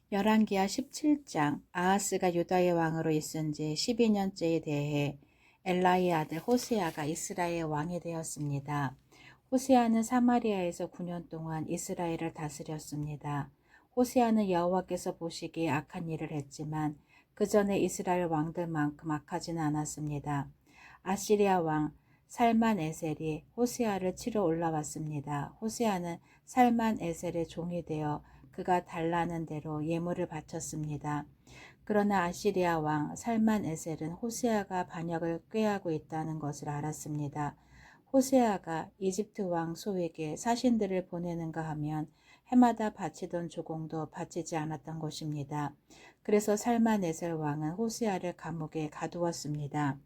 열왕기하 17장. 아하스가 유다의 왕으로 있은 지 12년째에 대해 엘라의 아들 호세아가 이스라엘의 왕이 되었습니다. 호세아는 사마리아에서 9년 동안 이스라엘을 다스렸습니다. 호세아는 여호와께서 보시기에 악한 일을 했지만 그 전에 이스라엘 왕들만큼 악하지는 않았습니다. 아시리아 왕 살만에셀이 호세아를 치러 올라왔습니다. 호세아는 살만에셀의 종이 되어 그가 달라는 대로 예물을 바쳤습니다. 그러나 아시리아 왕 살만에셀은 호세아가 반역을 꾀하고 있다는 것을 알았습니다. 호세아가 이집트 왕 소에게 사신들을 보내는가 하면 해마다 바치던 조공도 바치지 않았던 것입니다. 그래서 살만에셀 왕은 호세아를 감옥에 가두었습니다.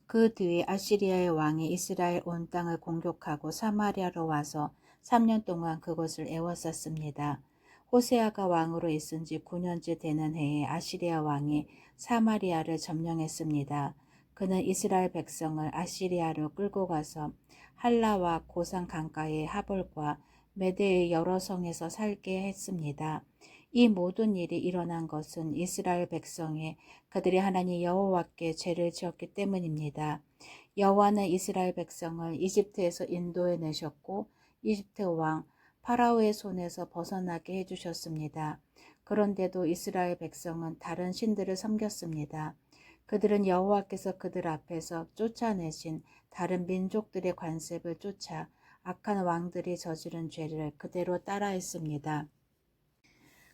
그 뒤에 아시리아의 왕이 이스라엘 온 땅을 공격하고 사마리아로 와서 3년 동안 그곳을 에워쌌습니다. 호세아가 왕으로 있은 지 9년째 되는 해에 아시리아 왕이 사마리아를 점령했습니다. 그는 이스라엘 백성을 아시리아로 끌고 가서 할라와 고산 강가의 하볼과 메대의 여러 성에서 살게 했습니다. 이 모든 일이 일어난 것은 이스라엘 백성이 그들이 하나님 여호와께 죄를 지었기 때문입니다. 여호와는 이스라엘 백성을 이집트에서 인도해 내셨고 이집트 왕 파라오의 손에서 벗어나게 해주셨습니다. 그런데도 이스라엘 백성은 다른 신들을 섬겼습니다. 그들은 여호와께서 그들 앞에서 쫓아내신 다른 민족들의 관습을 쫓아 악한 왕들이 저지른 죄를 그대로 따라했습니다.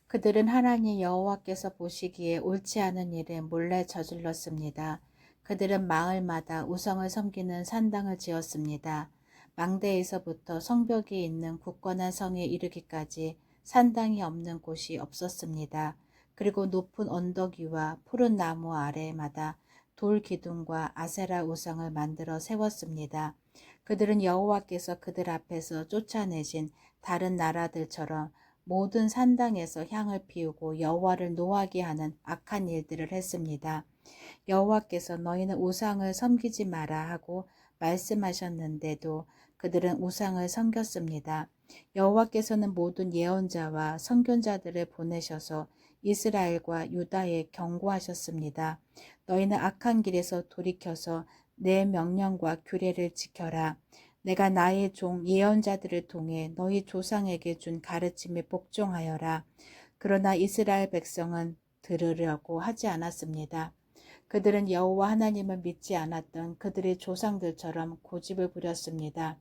그들은 하나님 여호와께서 보시기에 옳지 않은 일을 몰래 저질렀습니다. 그들은 마을마다 우상을 섬기는 산당을 지었습니다. 망대에서부터 성벽이 있는 굳건한 성에 이르기까지 산당이 없는 곳이 없었습니다. 그리고 높은 언덕 위와 푸른 나무 아래마다 돌 기둥과 아세라 우상을 만들어 세웠습니다. 그들은 여호와께서 그들 앞에서 쫓아내신 다른 나라들처럼 모든 산당에서 향을 피우고 여호와를 노하게 하는 악한 일들을 했습니다. 여호와께서 너희는 우상을 섬기지 마라 하고 말씀하셨는데도 그들은 우상을 섬겼습니다. 여호와께서는 모든 예언자와 선견자들을 보내셔서 이스라엘과 유다에 경고하셨습니다. 너희는 악한 길에서 돌이켜서 내 명령과 규례를 지켜라. 내가 나의 종 예언자들을 통해 너희 조상에게 준 가르침에 복종하여라. 그러나 이스라엘 백성은 들으려고 하지 않았습니다. 그들은 여호와 하나님을 믿지 않았던 그들의 조상들처럼 고집을 부렸습니다.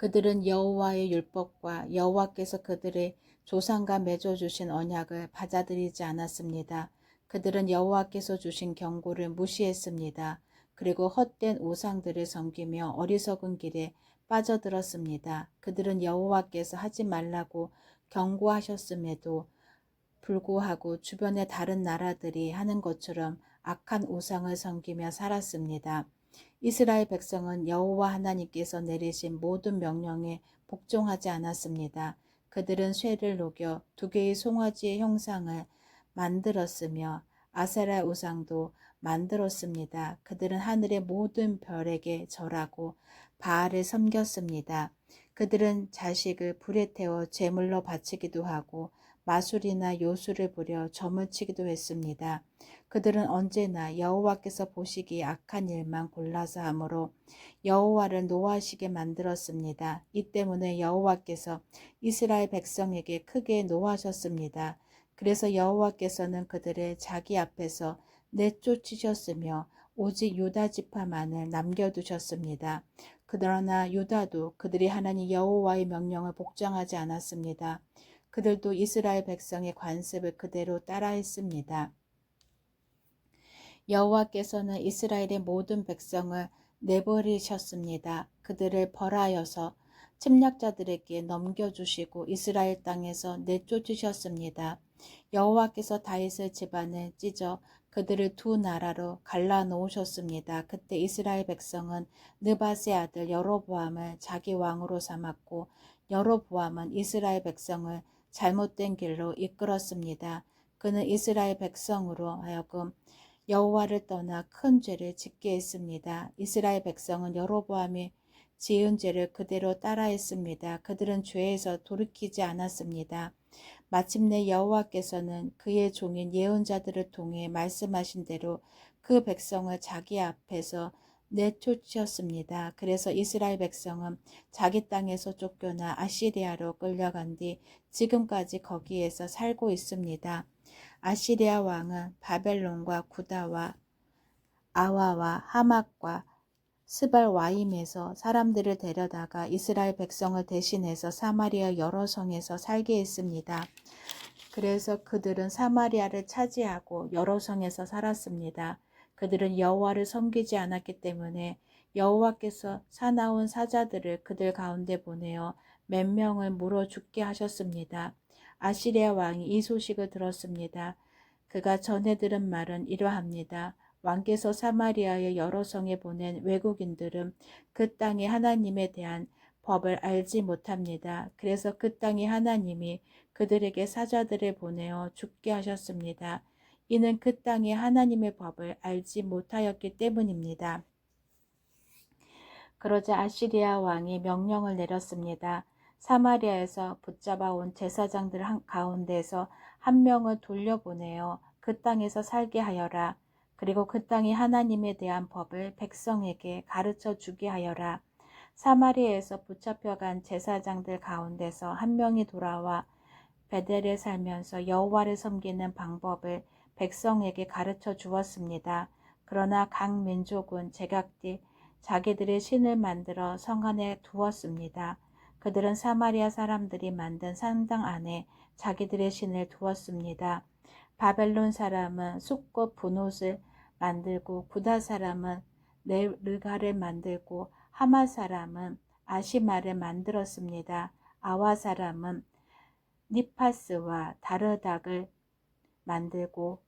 그들은 여호와의 율법과 여호와께서 그들의 조상과 맺어주신 언약을 받아들이지 않았습니다. 그들은 여호와께서 주신 경고를 무시했습니다. 그리고 헛된 우상들을 섬기며 어리석은 길에 빠져들었습니다. 그들은 여호와께서 하지 말라고 경고하셨음에도 불구하고 주변의 다른 나라들이 하는 것처럼 악한 우상을 섬기며 살았습니다. 이스라엘 백성은 여호와 하나님께서 내리신 모든 명령에 복종하지 않았습니다. 그들은 쇠를 녹여 2개의 송아지의 형상을 만들었으며 아세라 우상도 만들었습니다. 그들은 하늘의 모든 별에게 절하고 바알을 섬겼습니다. 그들은 자식을 불에 태워 제물로 바치기도 하고 마술이나 요술을 부려 점을 치기도 했습니다. 그들은 언제나 여호와께서 보시기에 악한 일만 골라서 하므로 여호와를 노하시게 만들었습니다. 이 때문에 여호와께서 이스라엘 백성에게 크게 노하셨습니다. 그래서 여호와께서는 그들을 자기 앞에서 내쫓으셨으며 오직 유다 지파만을 남겨두셨습니다. 그러나 유다도 그들이 하나님 여호와의 명령을 복종하지 않았습니다. 그들도 이스라엘 백성의 관습을 그대로 따라했습니다. 여호와께서는 이스라엘의 모든 백성을 내버리셨습니다. 그들을 벌하여서 침략자들에게 넘겨주시고 이스라엘 땅에서 내쫓으셨습니다. 여호와께서 다윗의 집안을 찢어 그들을 2나라로 갈라놓으셨습니다. 그때 이스라엘 백성은 느밧의 아들 여로보암을 자기 왕으로 삼았고 여로보암은 이스라엘 백성을 잘못된 길로 이끌었습니다. 그는 이스라엘 백성으로 하여금 여호와를 떠나 큰 죄를 짓게 했습니다. 이스라엘 백성은 여로보암이 지은 죄를 그대로 따라했습니다. 그들은 죄에서 돌이키지 않았습니다. 마침내 여호와께서는 그의 종인 예언자들을 통해 말씀하신 대로 그 백성을 자기 앞에서 내쫓으셨습니다. 그래서 이스라엘 백성은 자기 땅에서 쫓겨나 아시리아로 끌려간 뒤 지금까지 거기에서 살고 있습니다. 아시리아 왕은 바벨론과 구다와 아와와 하맛과 스발와임에서 사람들을 데려다가 이스라엘 백성을 대신해서 사마리아 여러 성에서 살게 했습니다. 그래서 그들은 사마리아를 차지하고 여러 성에서 살았습니다. 그들은 여호와를 섬기지 않았기 때문에 여호와께서 사나운 사자들을 그들 가운데 보내어 몇 명을 물어 죽게 하셨습니다. 아시리아 왕이 이 소식을 들었습니다. 그가 전해 들은 말은 이러합니다. 왕께서 사마리아의 여러 성에 보낸 외국인들은 그 땅의 하나님에 대한 법을 알지 못합니다. 그래서 그 땅의 하나님이 그들에게 사자들을 보내어 죽게 하셨습니다. 이는 그 땅의 하나님의 법을 알지 못하였기 때문입니다. 그러자 아시리아 왕이 명령을 내렸습니다. 사마리아에서 붙잡아 온 제사장들 가운데서 한 명을 돌려보내어 그 땅에서 살게 하여라. 그리고 그 땅의 하나님에 대한 법을 백성에게 가르쳐 주게 하여라. 사마리아에서 붙잡혀간 제사장들 가운데서 한 명이 돌아와 베델에 살면서 여호와를 섬기는 방법을 백성에게 가르쳐 주었습니다. 그러나 각 민족은 제각기 자기들의 신을 만들어 성 안에 두었습니다. 그들은 사마리아 사람들이 만든 산당 안에 자기들의 신을 두었습니다. 바벨론 사람은 숫꽃 분옷을 만들고 구다 사람은 네르가를 만들고 하마 사람은 아시마를 만들었습니다. 아와 사람은 니파스와 다르닥을 만들고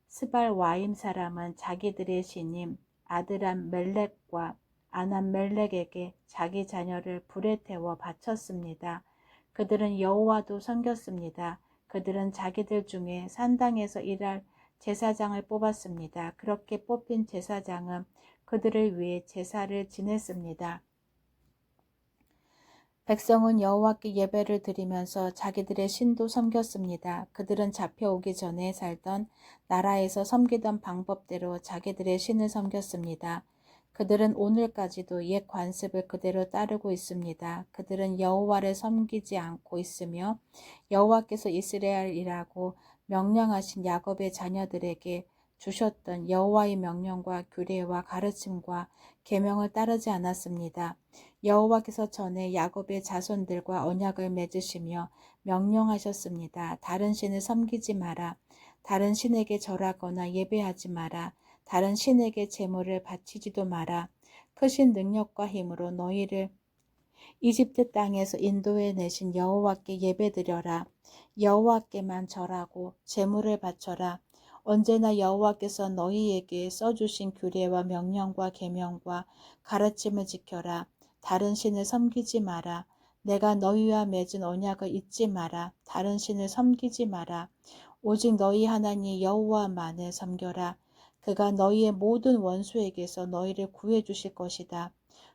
스발와임 사람은 자기들의 신임 아드람 멜렉과 아남 멜렉에게 자기 자녀를 불에 태워 바쳤습니다. 그들은 여호와도 섬겼습니다. 그들은 자기들 중에 산당에서 일할 제사장을 뽑았습니다. 그렇게 뽑힌 제사장은 그들을 위해 제사를 지냈습니다. 백성은 여호와께 예배를 드리면서 자기들의 신도 섬겼습니다. 그들은 잡혀오기 전에 살던 나라에서 섬기던 방법대로 자기들의 신을 섬겼습니다. 그들은 오늘까지도 옛 관습을 그대로 따르고 있습니다. 그들은 여호와를 섬기지 않고 있으며 여호와께서 이스라엘이라고 명령하신 야곱의 자녀들에게 주셨던 여호와의 명령과 규례와 가르침과 계명을 따르지 않았습니다. 여호와께서 전에 야곱의 자손들과 언약을 맺으시며 명령하셨습니다. 다른 신을 섬기지 마라. 다른 신에게 절하거나 예배하지 마라. 다른 신에게 제물을 바치지도 마라. 크신 능력과 힘으로 너희를 이집트 땅에서 인도해 내신 여호와께 예배드려라. 여호와께만 절하고 제물을 바쳐라. 언제나 여호와께서 너희에게 써주신 규례와 명령과 계명과 가르침을 지켜라. 다른 신을 섬기지 마라. 내가 너희와 맺은 언약을 잊지 마라. 다른 신을 섬기지 마라. 오직 너희 하나님 여호와만을 섬겨라. 그가 너희의 모든 원수에게서 너희를 구해 주실 것이다.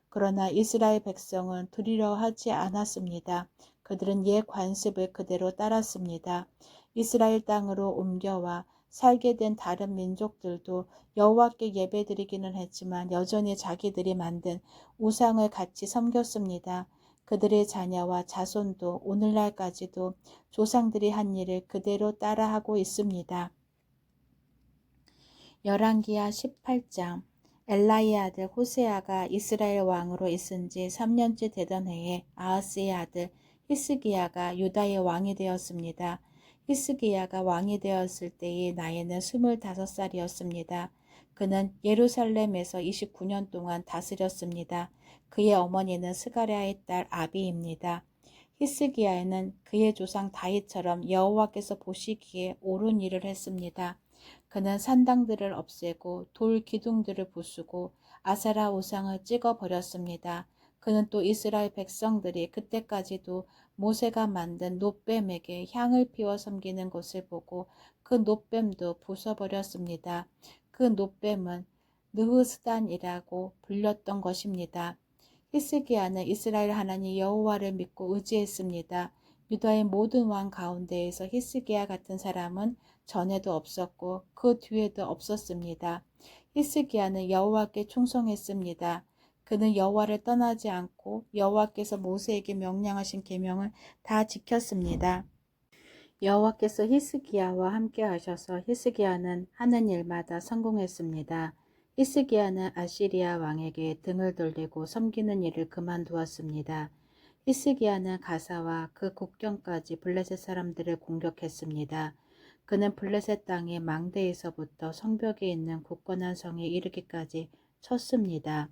그러나 이스라엘 백성은 들으려 하지 않았습니다. 그들은 옛 관습을 그대로 따랐습니다. 이스라엘 땅으로 옮겨와 살게 된 다른 민족들도 여호와께 예배드리기는 했지만 여전히 자기들이 만든 우상을 같이 섬겼습니다. 그들의 자녀와 자손도 오늘날까지도 조상들이 한 일을 그대로 따라하고 있습니다. 열왕기하 18장 엘라의 아들 호세아가 이스라엘 왕으로 있은 지 3년째 되던 해에 아하스의 아들 히스기야가 유다의 왕이 되었습니다. 히스기야가 왕이 되었을 때의 나이는 25살이었습니다. 그는 예루살렘에서 29년 동안 다스렸습니다. 그의 어머니는 스가랴의 딸 아비입니다. 히스기야는 그의 조상 다윗처럼 여호와께서 보시기에 옳은 일을 했습니다. 그는 산당들을 없애고 돌 기둥들을 부수고 아세라 우상을 찍어버렸습니다. 그는 또 이스라엘 백성들이 그때까지도 모세가 만든 놋뱀에게 향을 피워 섬기는 것을 보고 그 놋뱀도 부숴버렸습니다. 그 놋뱀은 느흐스단이라고 불렸던 것입니다. 히스기야는 이스라엘 하나님 여호와를 믿고 의지했습니다. 유다의 모든 왕 가운데에서 히스기야 같은 사람은 전에도 없었고 그 뒤에도 없었습니다. 히스기야는 여호와께 충성했습니다. 그는 여호와를 떠나지 않고 여호와께서 모세에게 명령하신 계명을 다 지켰습니다. 여호와께서 히스기야와 함께 하셔서 히스기야는 하는 일마다 성공했습니다. 히스기야는 아시리아 왕에게 등을 돌리고 섬기는 일을 그만두었습니다. 히스기야는 가사와 그 국경까지 블레셋 사람들을 공격했습니다. 그는 블레셋 땅의 망대에서부터 성벽에 있는 굳건한 성에 이르기까지 쳤습니다.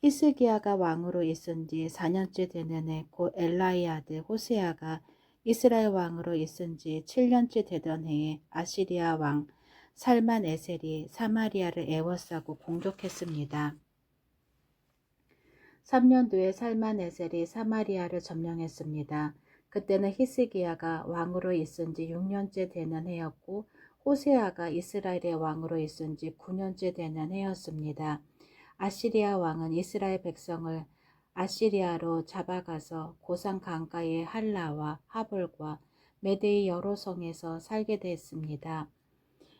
히스기야가 왕으로 있은 지 4년째 되는 해 곧 엘라의 아들 호세아가 이스라엘 왕으로 있은 지 7년째 되던 해에 아시리아 왕 살만에셀이 사마리아를 에워싸고 공격했습니다. 3년 뒤에 살만에셀이 사마리아를 점령했습니다. 그때는 히스기야가 왕으로 있은 지 6년째 되는 해였고 호세아가 이스라엘의 왕으로 있은 지 9년째 되는 해였습니다. 아시리아 왕은 이스라엘 백성을 아시리아로 잡아가서 고산 강가의 할라와 하볼과 메대의 여러 성에서 살게 됐습니다.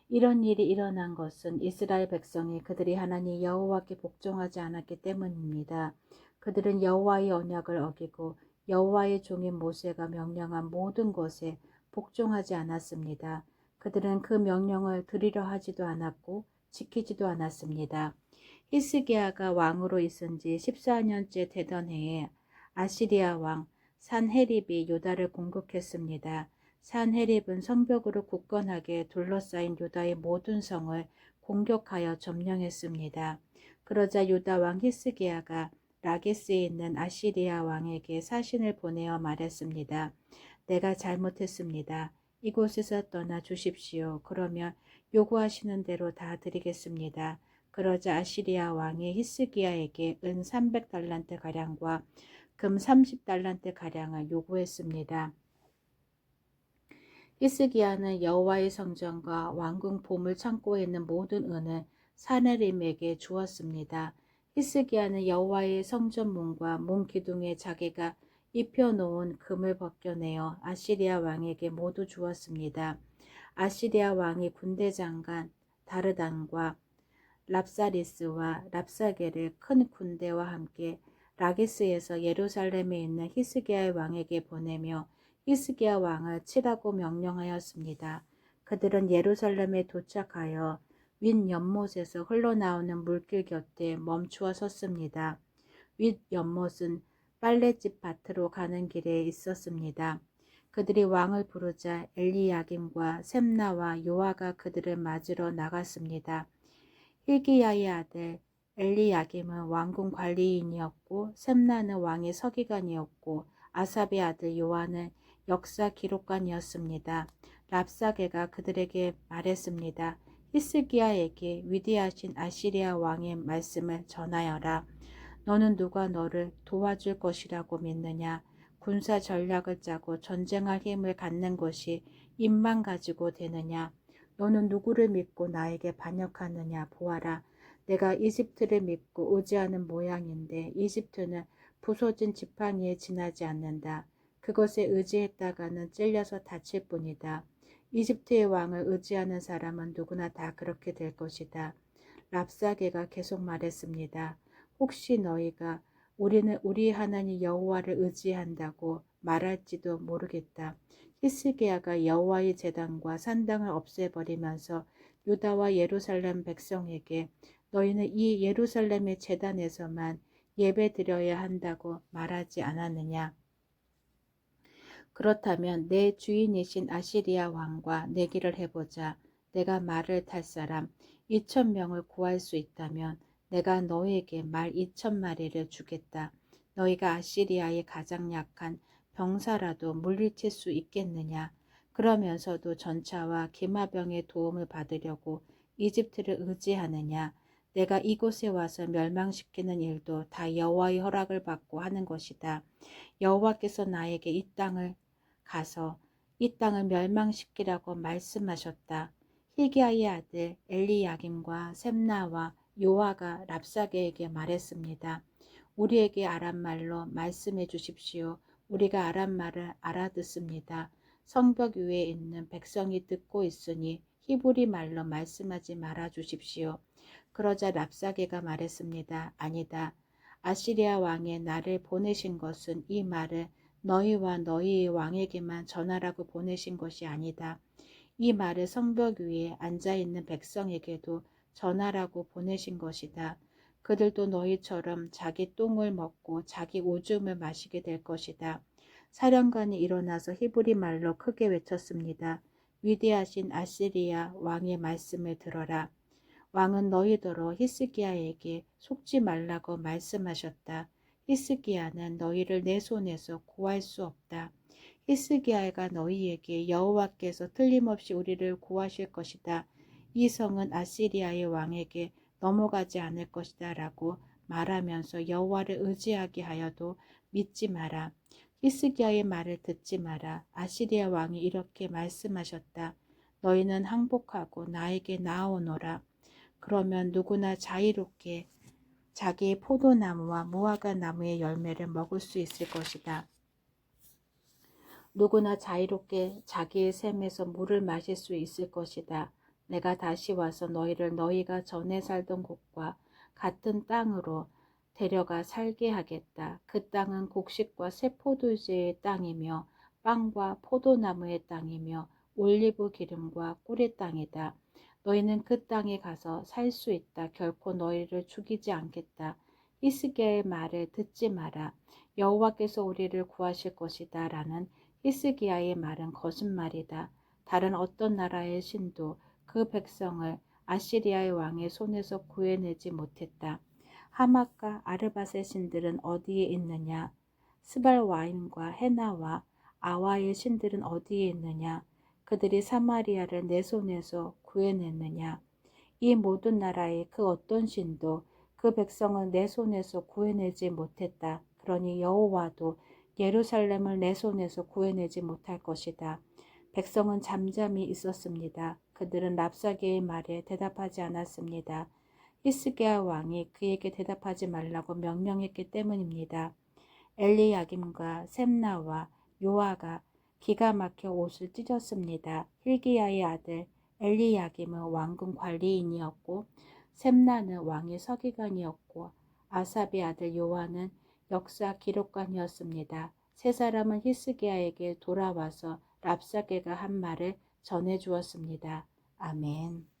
이런 일이 일어난 것은 이스라엘 백성이 그들이 하나님 여호와께 복종하지 않았기 때문입니다. 그들은 여호와의 언약을 어기고 여호와의 종인 모세가 명령한 모든 것에 복종하지 않았습니다. 그들은 그 명령을 들으려 하지도 않았고 지키지도 않았습니다. 히스기야가 왕으로 있은 지 14년째 되던 해에 아시리아 왕 산헤립이 유다를 공격했습니다. 산헤립은 성벽으로 굳건하게 둘러싸인 유다의 모든 성을 공격하여 점령했습니다. 그러자 유다 왕 히스기야가 라기스에 있는 아시리아 왕에게 사신을 보내어 말했습니다. 내가 잘못했습니다. 이곳에서 떠나 주십시오. 그러면 요구하시는 대로 다 드리겠습니다. 그러자 아시리아 왕이 히스기야에게 은 300달란트 가량과 금 30달란트 가량을 요구했습니다. 히스기야는 여호와의 성전과 왕궁 보물 창고에 있는 모든 은을 산헤립에게 주었습니다. 히스기야는 여호와의 성전 문과 문 기둥에 자기가 입혀놓은 금을 벗겨내어 아시리아 왕에게 모두 주었습니다. 아시리아 왕이 군대 장관 다르단과 랍사리스와 랍사게를 큰 군대와 함께 라기스에서 예루살렘에 있는 히스기야의 왕에게 보내며 히스기야 왕을 치라고 명령하였습니다. 그들은 예루살렘에 도착하여 윗연못에서 흘러나오는 물길 곁에 멈추어 섰습니다. 윗연못은 빨랫집 밭으로 가는 길에 있었습니다. 그들이 왕을 부르자 엘리야김과 셈나와 요아가 그들을 맞으러 나갔습니다. hil기야의 아들 엘리야김은 왕궁 관리인이었고 셈나는 왕의 서기관이었고 아삽의 아들 요한은 역사 기록관이었습니다. 랍사게가 그들에게 말했습니다. 히스기야에게 위대하신 아시리아 왕의 말씀을 전하여라. 너는 누가 너를 도와줄 것이라고 믿느냐? 군사 전략을 짜고 전쟁할 힘을 갖는 것이 입만 가지고 되느냐? 너는 누구를 믿고 나에게 반역하느냐? 보아라. 내가 이집트를 믿고 의지하는 모양인데 이집트는 부서진 지팡이에 지나지 않는다. 그것에 의지했다가는 찔려서 다칠 뿐이다. 이집트의 왕을 의지하는 사람은 누구나 다 그렇게 될 것이다. 랍사게가 계속 말했습니다. 혹시 너희가 우리는 우리 하나님 여호와를 의지한다고 말할지도 모르겠다. 히스기야가 여호와의 제단과 산당을 없애버리면서 유다와 예루살렘 백성에게 너희는 이 예루살렘의 제단에서만 예배 드려야 한다고 말하지 않았느냐. 그렇다면 내 주인이신 아시리아 왕과 내기를 해보자. 내가 말을 탈 사람 2,000명을 구할 수 있다면 내가 너희에게 말 2,000마리를 주겠다. 너희가 아시리아의 가장 약한 병사라도 물리칠 수 있겠느냐. 그러면서도 전차와 기마병의 도움을 받으려고 이집트를 의지하느냐. 내가 이곳에 와서 멸망시키는 일도 다 여호와의 허락을 받고 하는 것이다. 여호와께서 나에게 이 땅을 가서 이 땅을 멸망시키라고 말씀하셨다. hil기야의 아들 엘리야김과 셈나와 요아가 랍사게에게 말했습니다. 우리에게 아람말로 말씀해 주십시오. 우리가 아람말을 알아듣습니다. 성벽 위에 있는 백성이 듣고 있으니 히브리 말로 말씀하지 말아 주십시오. 그러자 랍사게가 말했습니다. 아니다. 아시리아 왕의 나를 보내신 것은 이 말을 너희와 너희의 왕에게만 전하라고 보내신 것이 아니다. 이 말을 성벽 위에 앉아있는 백성에게도 전하라고 보내신 것이다. 그들도 너희처럼 자기 똥을 먹고 자기 오줌을 마시게 될 것이다. 사령관이 일어나서 히브리 말로 크게 외쳤습니다. 위대하신 아시리아 왕의 말씀을 들어라. 왕은 너희더러 히스기야에게 속지 말라고 말씀하셨다. 히스기야는 너희를 내 손에서 구할 수 없다. 히스기야가 너희에게 여호와께서 틀림없이 우리를 구하실 것이다. 이 성은 아시리아의 왕에게 넘어가지 않을 것이다 라고 말하면서 여호와를 의지하게 하여도 믿지 마라. 히스기야의 말을 듣지 마라. 아시리아 왕이 이렇게 말씀하셨다. 너희는 항복하고 나에게 나아오너라. 그러면 누구나 자유롭게 자기의 포도나무와 무화과 나무의 열매를 먹을 수 있을 것이다. 누구나 자유롭게 자기의 샘에서 물을 마실 수 있을 것이다. 내가 다시 와서 너희를 너희가 전에 살던 곳과 같은 땅으로 데려가 살게 하겠다. 그 땅은 곡식과 새 포도주의 땅이며 빵과 포도나무의 땅이며 올리브 기름과 꿀의 땅이다. 너희는 그 땅에 가서 살 수 있다. 결코 너희를 죽이지 않겠다. 히스기야의 말을 듣지 마라. 여호와께서 우리를 구하실 것이다. 라는 히스기야의 말은 거짓말이다. 다른 어떤 나라의 신도 그 백성을 아시리아의 왕의 손에서 구해내지 못했다. 하맛과 아르밧의 신들은 어디에 있느냐? 스발와임과 헤나와 아와의 신들은 어디에 있느냐? 그들이 사마리아를 내 손에서 구해냈느냐? 이 모든 나라의 그 어떤 신도 그 백성을 내 손에서 구해내지 못했다. 그러니 여호와도 예루살렘을 내 손에서 구해내지 못할 것이다. 백성은 잠잠히 있었습니다. 그들은 랍사게의 말에 대답하지 않았습니다. 히스기야 왕이 그에게 대답하지 말라고 명령했기 때문입니다. 엘리야김과 셈나와 요아가 기가 막혀 옷을 찢었습니다. hil기야의 아들 엘리야김은 왕궁 관리인이었고 셈나는 왕의 서기관이었고 아삽의 아들 요아는 역사 기록관이었습니다. 세 사람은 히스기야에게 돌아와서 랍사게가 한 말을 전해 주었습니다. 아멘.